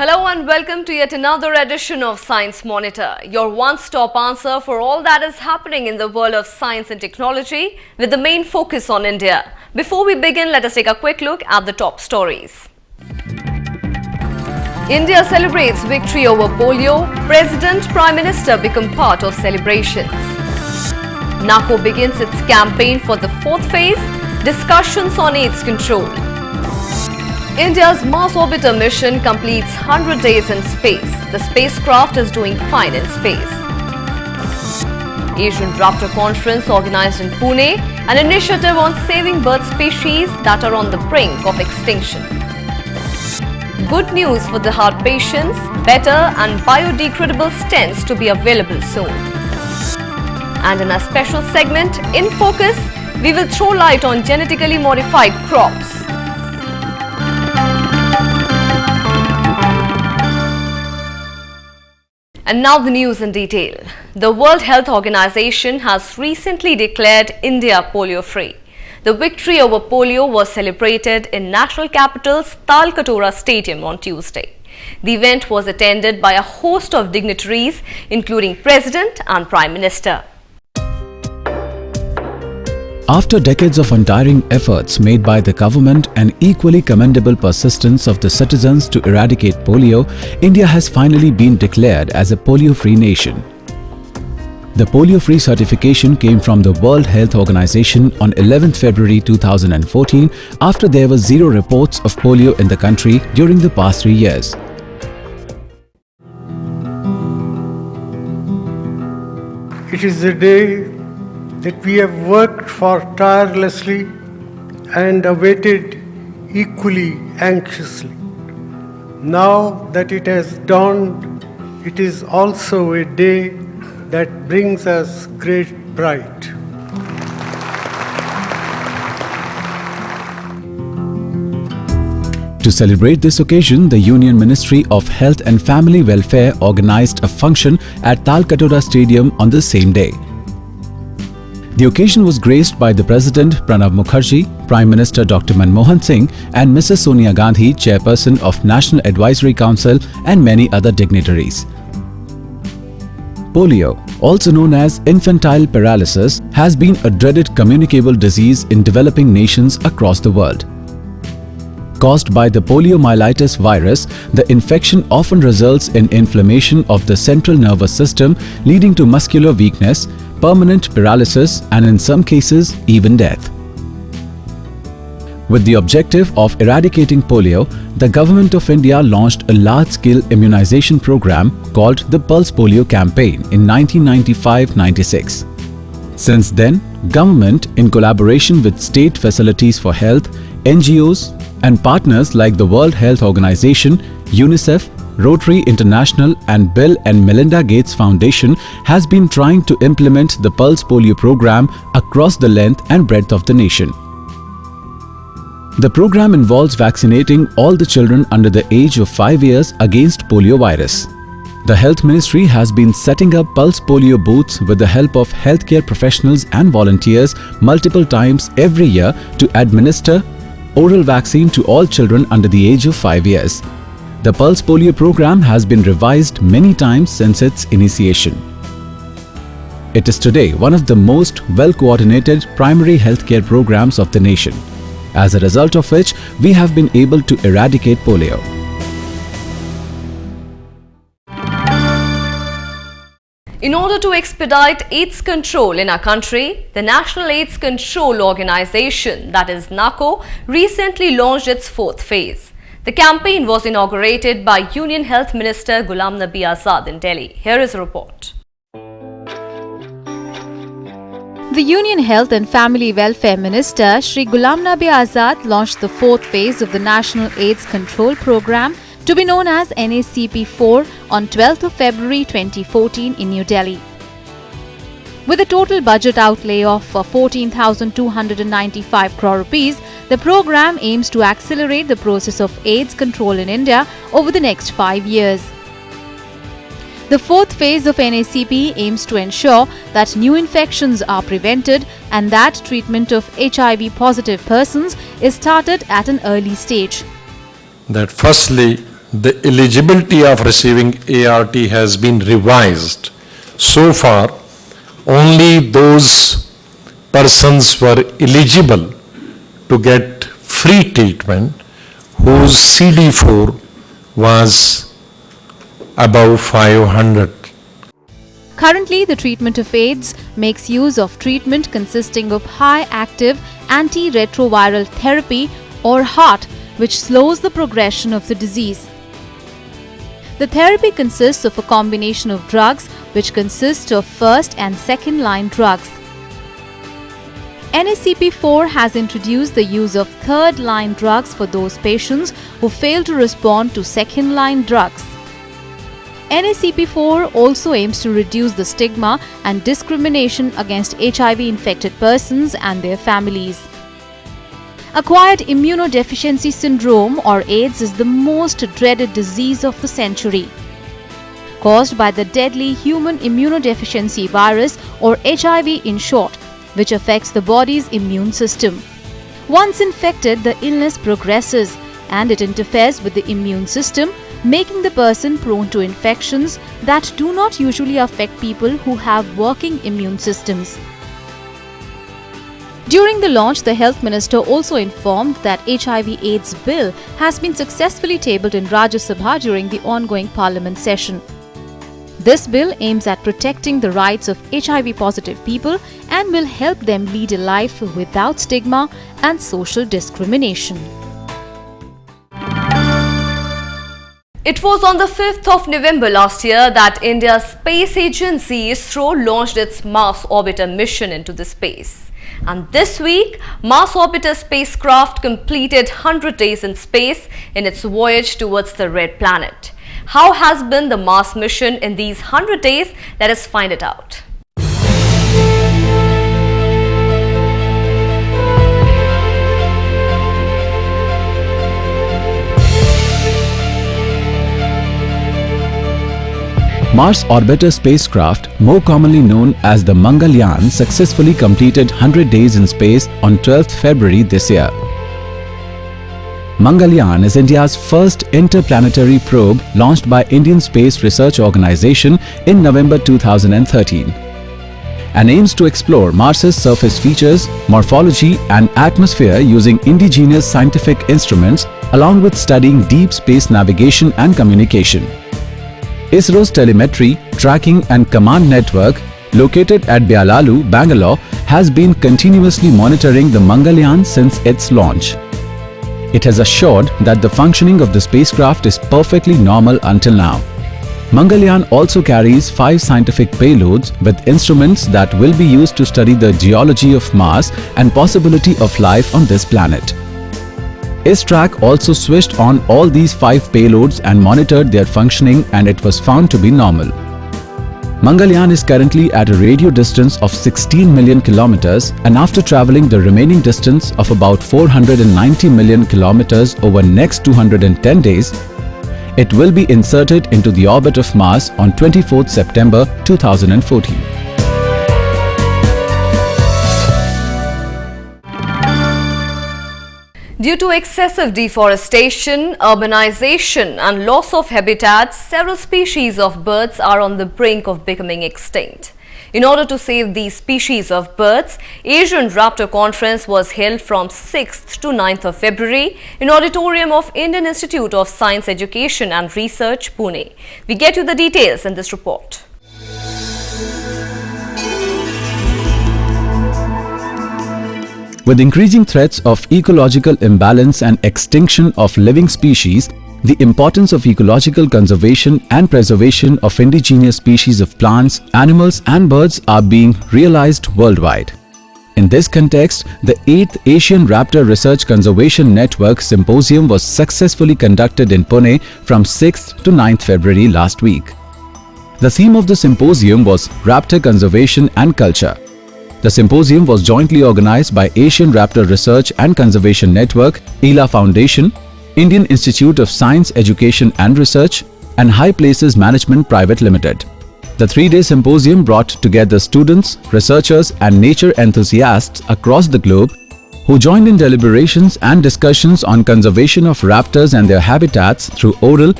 Hello and welcome to yet another edition of Science Monitor, your one-stop answer for all that is happening in the world of science and technology with the main focus on India. Before we begin, let us take a quick look at the top stories. India celebrates victory over polio. President, Prime Minister become part of celebrations. NACO begins its campaign for the fourth phase. Discussions on AIDS control. India's Mars orbiter mission completes 100 days in space. The spacecraft is doing fine in space. Asian Raptor Conference organized in Pune, an initiative on saving bird species that are on the brink of extinction. Good news for the heart patients, better and biodegradable stents to be available soon. And in a special segment, In Focus, we will throw light on genetically modified crops. And now the news in detail. The World Health Organization has recently declared India polio-free. The victory over polio was celebrated in national capital's Talkatore Stadium on Tuesday. The event was attended by a host of dignitaries, including President and Prime Minister. After decades of untiring efforts made by the government and equally commendable persistence of the citizens to eradicate polio, India has finally been declared as a polio-free nation. The polio-free certification came from the World Health Organization on 11th February 2014 after there were zero reports of polio in the country during the past 3 years. It is a day that we have worked for tirelessly and awaited equally anxiously. Now that it has dawned, it is also a day that brings us great pride. To celebrate this occasion, the Union Ministry of Health and Family Welfare organized a function at Talkatore Stadium on the same day. The occasion was graced by the President Pranab Mukherjee, Prime Minister Dr. Manmohan Singh and Mrs. Sonia Gandhi, Chairperson of National Advisory Council and many other dignitaries. Polio, also known as infantile paralysis, has been a dreaded communicable disease in developing nations across the world. Caused by the poliomyelitis virus, the infection often results in inflammation of the central nervous system, leading to muscular weakness, permanent paralysis and in some cases even death. With the objective of eradicating polio, the Government of India launched a large-scale immunization program called the Pulse Polio Campaign in 1995-96. Since then, government, in collaboration with state facilities for health, NGOs and partners like the World Health Organization, UNICEF, Rotary International and Bill and Melinda Gates Foundation has been trying to implement the Pulse Polio program across the length and breadth of the nation. The program involves vaccinating all the children under the age of 5 years against polio virus. The Health Ministry has been setting up Pulse Polio booths with the help of healthcare professionals and volunteers multiple times every year to administer oral vaccine to all children under the age of 5 years. The Pulse Polio program has been revised many times since its initiation. It is today one of the most well-coordinated primary healthcare programs of the nation, as a result of which we have been able to eradicate polio. In order to expedite AIDS control in our country, the National AIDS Control Organization, that is NACO, recently launched its fourth phase. The campaign was inaugurated by Union Health Minister Ghulam Nabi Azad in Delhi. Here is a report. The Union Health and Family Welfare Minister Shri Ghulam Nabi Azad launched the fourth phase of the National AIDS Control Program, to be known as NACP4, on 12th of February 2014 in New Delhi. With a total budget outlay of 14,295 crore rupees, the program aims to accelerate the process of AIDS control in India over the next 5 years. The fourth phase of NACP aims to ensure that new infections are prevented and that treatment of HIV-positive persons is started at an early stage. That firstly, the eligibility of receiving ART has been revised. So far, only those persons were eligible to get free treatment whose CD4 was above 500. Currently, the treatment of AIDS makes use of treatment consisting of high-active antiretroviral therapy or HAART, which slows the progression of the disease. The therapy consists of a combination of drugs which consist of first and second line drugs. NACP4 has introduced the use of third line drugs for those patients who fail to respond to second line drugs. NACP4 also aims to reduce the stigma and discrimination against HIV infected persons and their families. Acquired immunodeficiency syndrome or AIDS is the most dreaded disease of the century. Caused by the deadly human immunodeficiency virus or HIV in short, which affects the body's immune system. Once infected, the illness progresses and it interferes with the immune system, making the person prone to infections that do not usually affect people who have working immune systems. During the launch, the Health Minister also informed that HIV/AIDS bill has been successfully tabled in Rajya Sabha during the ongoing Parliament session. This bill aims at protecting the rights of HIV-positive people and will help them lead a life without stigma and social discrimination. It was on the 5th of November last year that India's space agency ISRO launched its Mars Orbiter mission into the space. And this week, Mars Orbiter spacecraft completed 100 days in space in its voyage towards the Red Planet. How has been the Mars mission in these 100 days? Let us find it out. Mars Orbiter spacecraft, more commonly known as the Mangalyaan, successfully completed 100 days in space on 12th February this year. Mangalyaan is India's first interplanetary probe launched by Indian Space Research Organisation in November 2013 and aims to explore Mars's surface features, morphology and atmosphere using indigenous scientific instruments along with studying deep space navigation and communication. ISRO's telemetry, tracking and command network, located at Byalalu, Bangalore, has been continuously monitoring the Mangalyaan since its launch. It has assured that the functioning of the spacecraft is perfectly normal until now. Mangalyaan also carries 5 scientific payloads with instruments that will be used to study the geology of Mars and possibility of life on this planet. ISTRAC also switched on all these 5 payloads and monitored their functioning, and it was found to be normal. Mangalyaan is currently at a radio distance of 16 million kilometers, and after traveling the remaining distance of about 490 million kilometers over next 210 days, it will be inserted into the orbit of Mars on 24th September 2014. Due to excessive deforestation, urbanization and loss of habitats, several species of birds are on the brink of becoming extinct. In order to save these species of birds, Asian Raptor Conference was held from 6th to 9th of February in auditorium of Indian Institute of Science Education and Research, Pune. We get you the details in this report. With increasing threats of ecological imbalance and extinction of living species, the importance of ecological conservation and preservation of indigenous species of plants, animals and birds are being realized worldwide. In this context, the 8th Asian Raptor Research Conservation Network Symposium was successfully conducted in Pune from 6th to 9th February last week. The theme of the symposium was Raptor Conservation and Culture. The symposium was jointly organized by Asian Raptor Research and Conservation Network, ELA Foundation, Indian Institute of Science Education and Research, and High Places Management Private Limited. The 3-day symposium brought together students, researchers, and nature enthusiasts across the globe who joined in deliberations and discussions on conservation of raptors and their habitats through oral,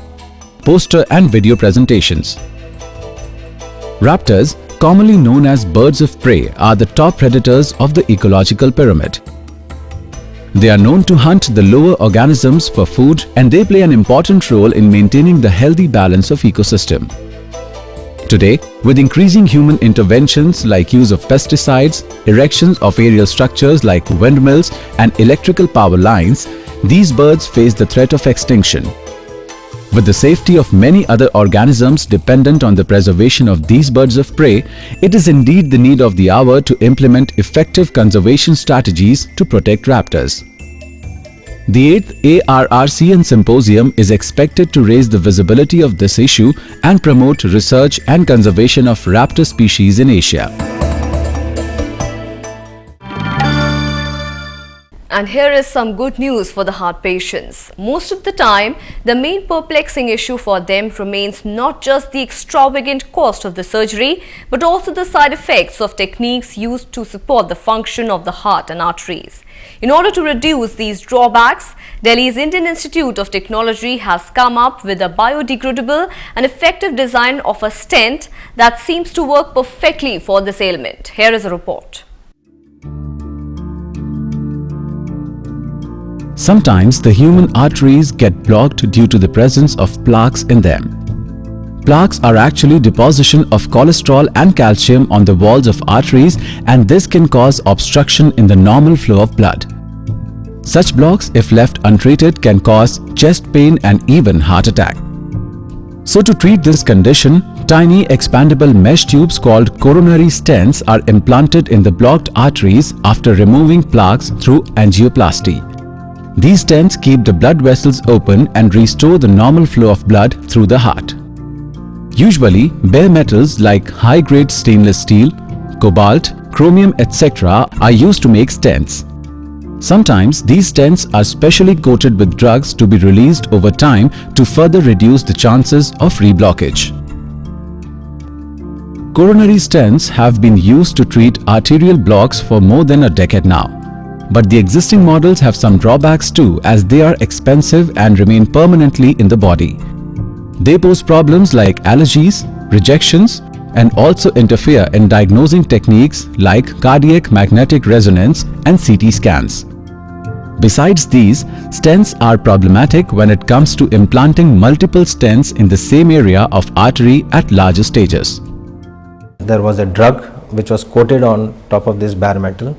poster and video presentations. Raptors, commonly known as birds of prey, are the top predators of the ecological pyramid. They are known to hunt the lower organisms for food, and they play an important role in maintaining the healthy balance of ecosystem. Today, with increasing human interventions like use of pesticides, erections of aerial structures like windmills and electrical power lines, these birds face the threat of extinction. With the safety of many other organisms dependent on the preservation of these birds of prey, it is indeed the need of the hour to implement effective conservation strategies to protect raptors. The 8th ARRCN Symposium is expected to raise the visibility of this issue and promote research and conservation of raptor species in Asia. And here is some good news for the heart patients. Most of the time, the main perplexing issue for them remains not just the extravagant cost of the surgery, but also the side effects of techniques used to support the function of the heart and arteries. In order to reduce these drawbacks, Delhi's Indian Institute of Technology has come up with a biodegradable and effective design of a stent that seems to work perfectly for this ailment. Here is a report. Sometimes the human arteries get blocked due to the presence of plaques in them. Plaques are actually deposition of cholesterol and calcium on the walls of arteries, and this can cause obstruction in the normal flow of blood. Such blocks, if left untreated, can cause chest pain and even heart attack. So to treat this condition, tiny expandable mesh tubes called coronary stents are implanted in the blocked arteries after removing plaques through angioplasty. These stents keep the blood vessels open and restore the normal flow of blood through the heart. Usually, bare metals like high-grade stainless steel, cobalt, chromium, etc. are used to make stents. Sometimes these stents are specially coated with drugs to be released over time to further reduce the chances of reblockage. Coronary stents have been used to treat arterial blocks for more than a decade now. But the existing models have some drawbacks too, as they are expensive and remain permanently in the body. They pose problems like allergies, rejections, and also interfere in diagnosing techniques like cardiac magnetic resonance and CT scans. Besides these, stents are problematic when it comes to implanting multiple stents in the same area of artery at larger stages. There was a drug which was coated on top of this bare metal.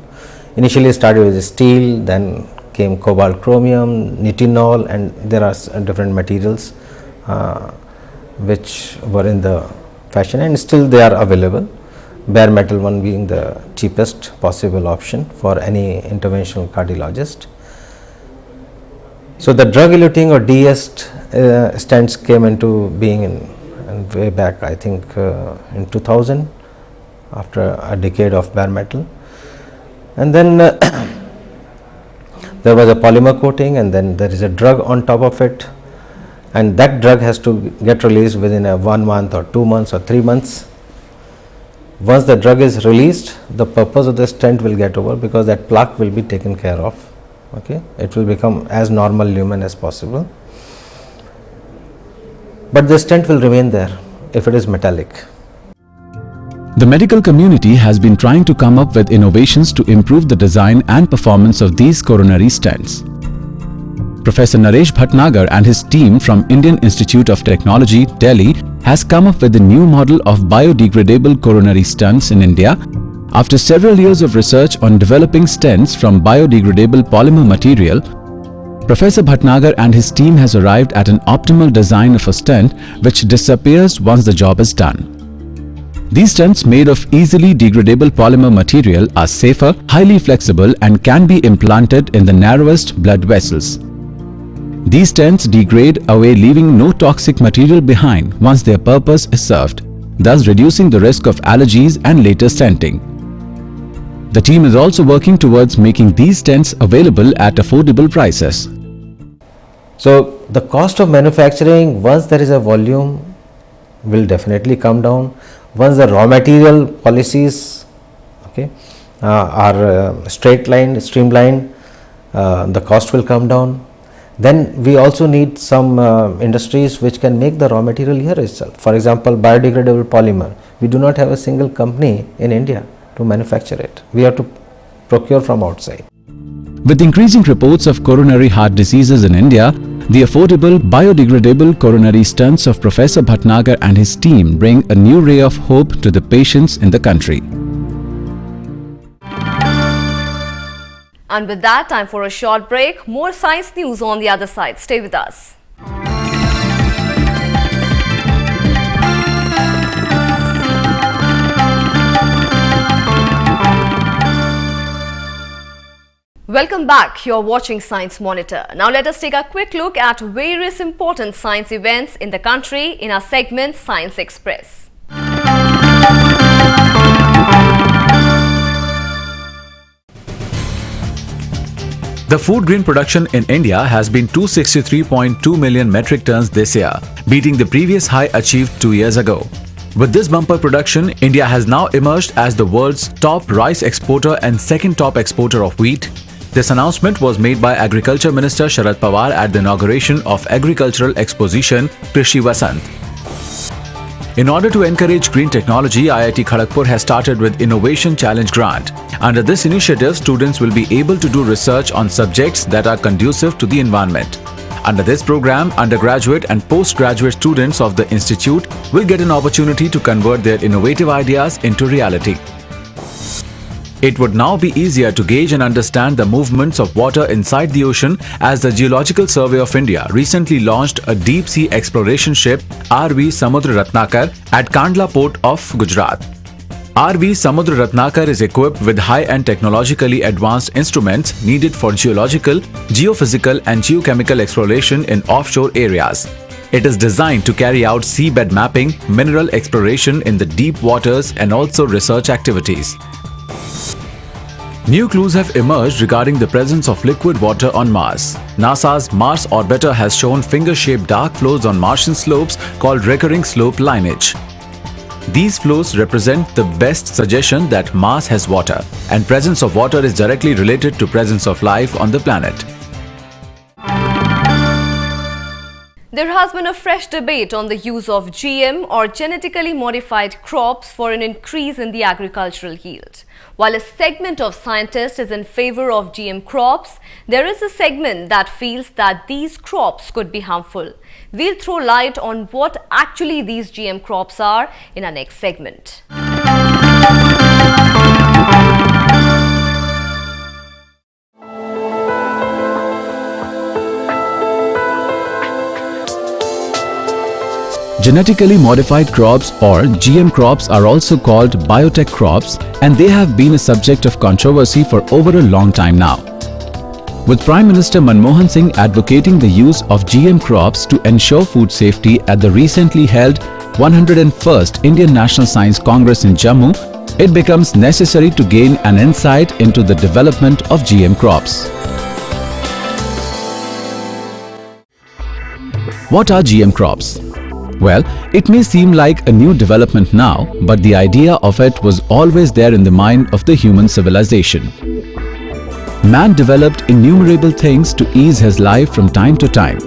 Initially started with steel, then came cobalt, chromium, nitinol, and there are different materials which were in the fashion, and still they are available. Bare metal one being the cheapest possible option for any interventional cardiologist. So the drug-eluting or DS stents came into being in way back, I think in 2000, after a decade of bare metal. And then there was a polymer coating, and then there is a drug on top of it, and that drug has to get released within a 1 month or 2 months or 3 months. Once the drug is released, the purpose of the stent will get over, because that plaque will be taken care of. Okay, it will become as normal lumen as possible, but the stent will remain there if it is metallic. The medical community has been trying to come up with innovations to improve the design and performance of these coronary stents. Professor Naresh Bhatnagar and his team from Indian Institute of Technology, Delhi, has come up with a new model of biodegradable coronary stents in India after several years of research on developing stents from biodegradable polymer material. Professor Bhatnagar and his team has arrived at an optimal design of a stent which disappears once the job is done. These stents made of easily degradable polymer material are safer, highly flexible, and can be implanted in the narrowest blood vessels. These stents degrade away, leaving no toxic material behind once their purpose is served, thus reducing the risk of allergies and later stenting. The team is also working towards making these stents available at affordable prices. So the cost of manufacturing, once there is a volume, will definitely come down. Once the raw material policies are streamlined, the cost will come down. Then we also need some industries which can make the raw material here itself. For example, biodegradable polymer. We do not have a single company in India to manufacture it. We have to procure from outside. With increasing reports of coronary heart diseases in India, the affordable biodegradable coronary stents of Professor Bhatnagar and his team bring a new ray of hope to the patients in the country. And with that, time for a short break. More science news on the other side. Stay with us. Welcome back. You're watching Science Monitor. Now let us take a quick look at various important science events in the country in our segment Science Express. The food grain production in India has been 263.2 million metric tons this year, beating the previous high achieved 2 years ago. With this bumper production, India has now emerged as the world's top rice exporter and second top exporter of wheat. This announcement was made by Agriculture Minister Sharad Pawar at the inauguration of Agricultural Exposition Krishi Vasant. In order to encourage green technology, IIT Kharagpur has started with Innovation Challenge Grant. Under this initiative, students will be able to do research on subjects that are conducive to the environment. Under this program, undergraduate and postgraduate students of the institute will get an opportunity to convert their innovative ideas into reality. It would now be easier to gauge and understand the movements of water inside the ocean as the Geological Survey of India recently launched a deep-sea exploration ship RV Samudra Ratnakar at Kandla port of Gujarat. RV Samudra Ratnakar is equipped with high-end technologically advanced instruments needed for geological, geophysical and geochemical exploration in offshore areas. It is designed to carry out seabed mapping, mineral exploration in the deep waters and also research activities. New clues have emerged regarding the presence of liquid water on Mars. NASA's Mars orbiter has shown finger-shaped dark flows on Martian slopes called recurring slope lineage. These flows represent the best suggestion that Mars has water, and presence of water is directly related to presence of life on the planet. There has been a fresh debate on the use of GM or genetically modified crops for an increase in the agricultural yield. While a segment of scientists is in favor of GM crops, there is a segment that feels that these crops could be harmful. We'll throw light on what actually these GM crops are in our next segment. Genetically modified crops or GM crops are also called biotech crops, and they have been a subject of controversy for over a long time now. With Prime Minister Manmohan Singh advocating the use of GM crops to ensure food safety at the recently held 101st Indian National Science Congress in Jammu, it becomes necessary to gain an insight into the development of GM crops. What are GM crops? Well, it may seem like a new development now, but the idea of it was always there in the mind of the human civilization. Man developed innumerable things to ease his life from time to time.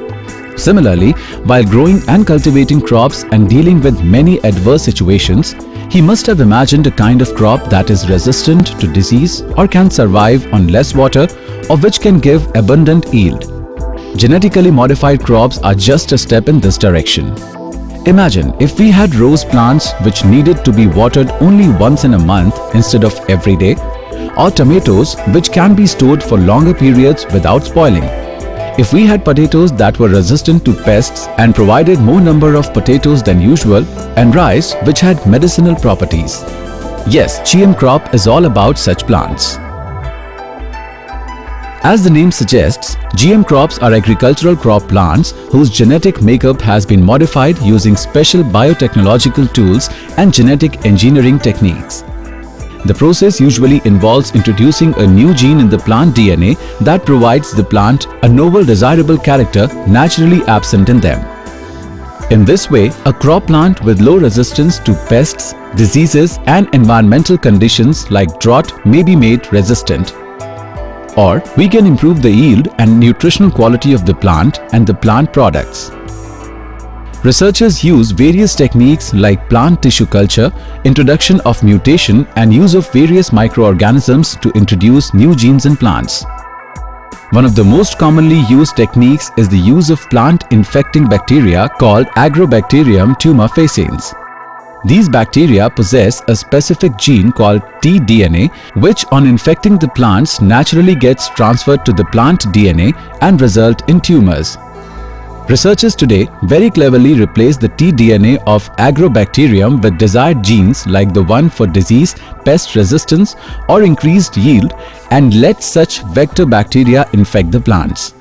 Similarly, while growing and cultivating crops and dealing with many adverse situations, he must have imagined a kind of crop that is resistant to disease or can survive on less water or which can give abundant yield. Genetically modified crops are just a step in this direction. Imagine if we had rose plants which needed to be watered only once in a month instead of every day, or tomatoes which can be stored for longer periods without spoiling. If we had potatoes that were resistant to pests and provided more number of potatoes than usual, and rice which had medicinal properties. Yes, GM crop is all about such plants. As the name suggests, GM crops are agricultural crop plants whose genetic makeup has been modified using special biotechnological tools and genetic engineering techniques. The process usually involves introducing a new gene in the plant DNA that provides the plant a novel desirable character naturally absent in them. In this way, a crop plant with low resistance to pests, diseases and environmental conditions like drought may be made resistant. or we can improve the yield and nutritional quality of the plant and the plant products. Researchers use various techniques like plant tissue culture, introduction of mutation, and use of various microorganisms to introduce new genes in plants. One of the most commonly used techniques is the use of plant-infecting bacteria called Agrobacterium tumefaciens. These bacteria possess a specific gene called tDNA, which on infecting the plants naturally gets transferred to the plant DNA and result in tumors. Researchers today very cleverly replace the tDNA of Agrobacterium with desired genes like the one for disease, pest resistance or increased yield, and let such vector bacteria infect the plants.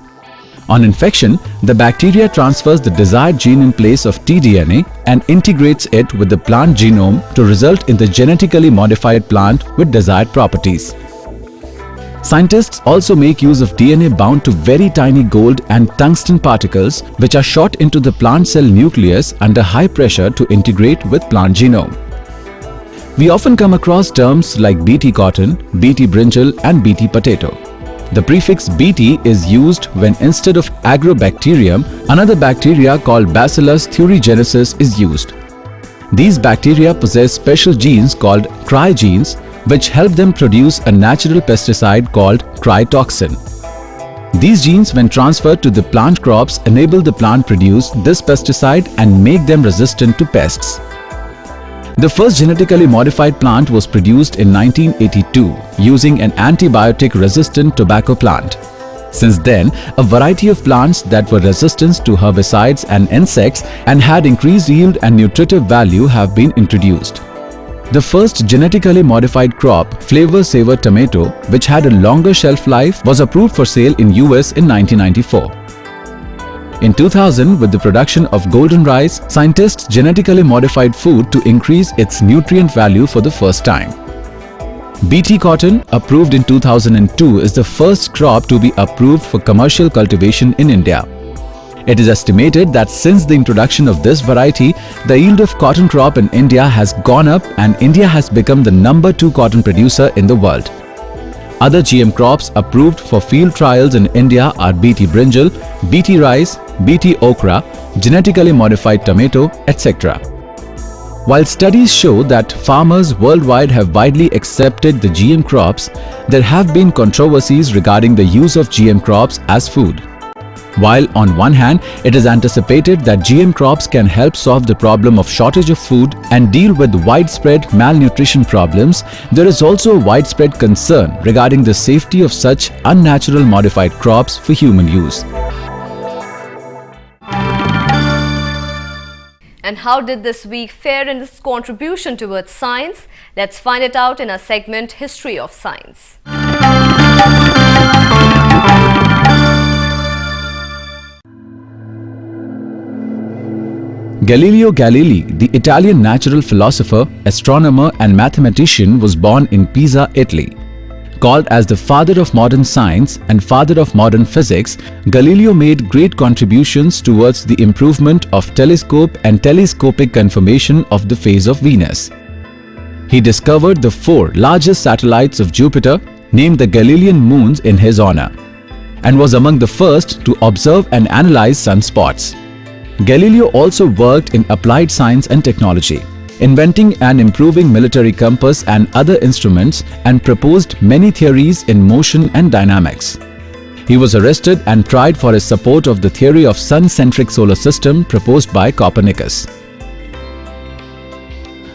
On infection, the bacteria transfers the desired gene in place of tDNA and integrates it with the plant genome to result in the genetically modified plant with desired properties. Scientists also make use of DNA bound to very tiny gold and tungsten particles which are shot into the plant cell nucleus under high pressure to integrate with plant genome. We often come across terms like Bt cotton, Bt brinjal and Bt potato. The prefix Bt is used when instead of Agrobacterium, another bacteria called Bacillus thuringiensis is used. These bacteria possess special genes called cry genes which help them produce a natural pesticide called crytoxin. These genes, when transferred to the plant crops, enable the plant produce this pesticide and make them resistant to pests. The first genetically modified plant was produced in 1982 using an antibiotic-resistant tobacco plant. Since then, a variety of plants that were resistant to herbicides and insects and had increased yield and nutritive value have been introduced. The first genetically modified crop, Flavor Savor tomato, which had a longer shelf life, was approved for sale in US in 1994. In 2000, with the production of golden rice, scientists genetically modified food to increase its nutrient value for the first time. Bt cotton, approved in 2002, is the first crop to be approved for commercial cultivation in India. It is estimated that since the introduction of this variety, the yield of cotton crop in India has gone up and India has become the number 2 cotton producer in the world. Other GM crops approved for field trials in India are Bt brinjal, Bt rice, Bt okra, genetically modified tomato, etc. While studies show that farmers worldwide have widely accepted the GM crops, there have been controversies regarding the use of GM crops as food. While on one hand, it is anticipated that GM crops can help solve the problem of shortage of food and deal with widespread malnutrition problems, there is also a widespread concern regarding the safety of such unnatural modified crops for human use. And how did this week fare in its contribution towards science? Let's find it out in our segment History of Science. Galileo Galilei, the Italian natural philosopher, astronomer and mathematician, was born in Pisa, Italy. Called as the father of modern science and father of modern physics, Galileo made great contributions towards the improvement of telescope and telescopic confirmation of the phase of Venus. He discovered the 4 largest satellites of Jupiter, named the Galilean moons in his honor, and was among the first to observe and analyze sunspots. Galileo also worked in applied science and technology, inventing and improving military compass and other instruments, and proposed many theories in motion and dynamics. He was arrested and tried for his support of the theory of sun-centric solar system proposed by Copernicus.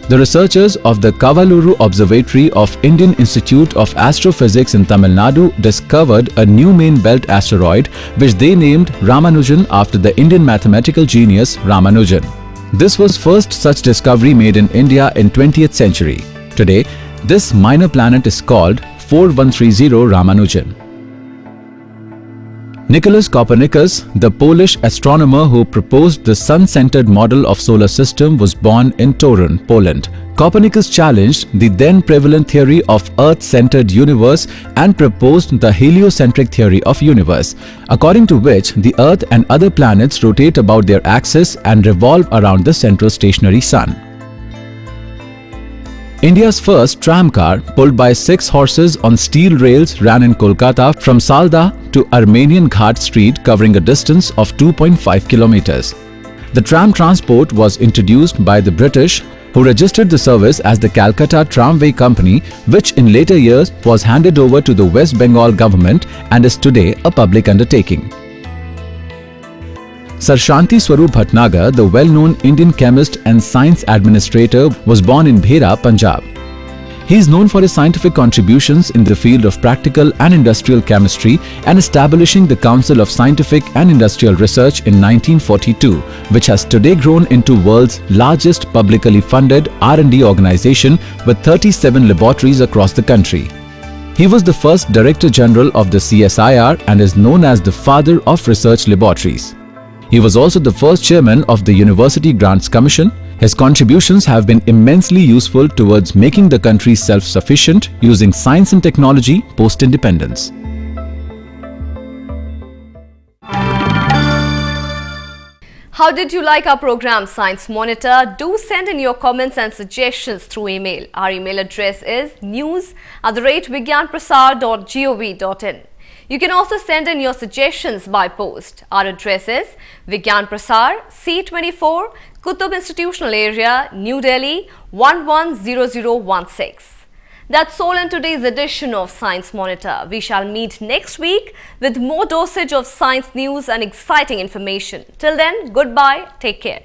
The researchers of the Kavaluru Observatory of Indian Institute of Astrophysics in Tamil Nadu discovered a new main belt asteroid which they named Ramanujan after the Indian mathematical genius Ramanujan. This was first such discovery made in India in 20th century. Today, this minor planet is called 4130 Ramanujan. Nicholas Copernicus, the Polish astronomer who proposed the sun-centered model of solar system, was born in Torun, Poland. Copernicus challenged the then prevalent theory of Earth-centered universe and proposed the heliocentric theory of universe, according to which the Earth and other planets rotate about their axis and revolve around the central stationary sun. India's first tram car, pulled by 6 horses on steel rails, ran in Kolkata from Salda to Armenian Ghat Street, covering a distance of 2.5 kilometers. The tram transport was introduced by the British, who registered the service as the Calcutta Tramway Company, which in later years was handed over to the West Bengal government and is today a public undertaking. Sir Shanti Swarup Bhatnagar, the well-known Indian chemist and science administrator, was born in Bhera, Punjab. He is known for his scientific contributions in the field of practical and industrial chemistry and establishing the Council of Scientific and Industrial Research in 1942, which has today grown into world's largest publicly funded R&D organization with 37 laboratories across the country. He was the first Director General of the CSIR and is known as the father of research laboratories. He was also the first chairman of the University Grants Commission. His contributions have been immensely useful towards making the country self-sufficient using science and technology post-independence. How did you like our program, Science Monitor? Do send in your comments and suggestions through email. Our email address is news@vigyanprasar.gov.in. You can also send in your suggestions by post. Our address is Vigyan Prasar, C24, Kutub Institutional Area, New Delhi 110016. That's all in today's edition of Science Monitor. We shall meet next week with more dosage of science news and exciting information. Till then, goodbye, take care.